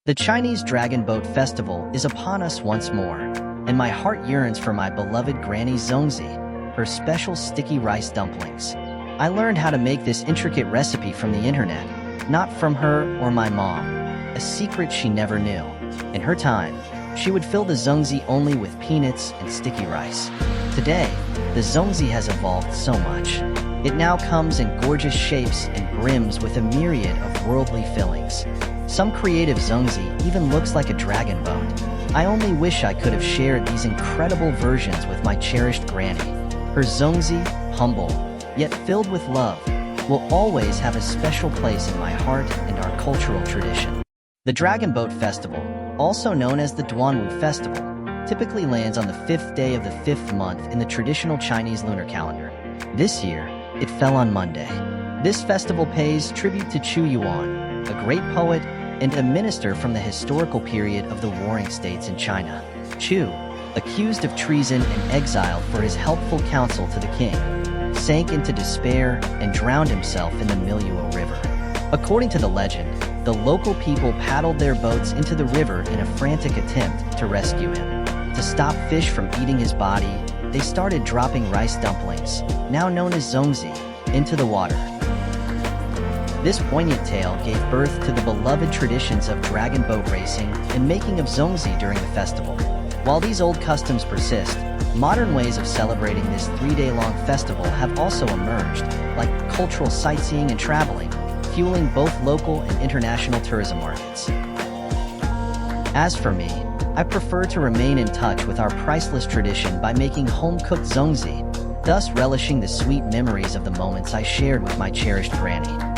The Chinese Dragon Boat Festival is upon us once more, and my heart yearns for my beloved Granny Zongzi, her special sticky rice dumplings. I learned how to make this intricate recipe from the internet, not from her or my mom, a secret she never knew. In her time, she would fill the Zongzi only with peanuts and sticky rice. Today, the Zongzi has evolved so much. It now comes in gorgeous shapes and brims with a myriad of worldly fillings. Some creative Zongzi even looks like a dragon boat. I only wish I could have shared these incredible versions with my cherished granny. Her Zongzi, humble, yet filled with love, will always have a special place in my heart and our cultural tradition. The Dragon Boat Festival, also known as the Duanwu Festival, typically lands on the 5th day of the 5th month in the traditional Chinese lunar calendar. This year, it fell on Monday. This festival pays tribute to Yuan, a great poet and a minister from the historical period of the Warring States in China. Chu, accused of treason and exiled for his helpful counsel to the king, sank into despair and drowned himself in the Miluo River. According to the legend, the local people paddled their boats into the river in a frantic attempt to rescue him. To stop fish from eating his body, they started dropping rice dumplings, now known as Zongzi, into the water. This poignant tale gave birth to the beloved traditions of dragon boat racing and making of Zongzi during the festival. While these old customs persist, modern ways of celebrating this 3-day-long festival have also emerged, like cultural sightseeing and traveling, fueling both local and international tourism markets. As for me, I prefer to remain in touch with our priceless tradition by making home-cooked Zongzi, thus relishing the sweet memories of the moments I shared with my cherished granny.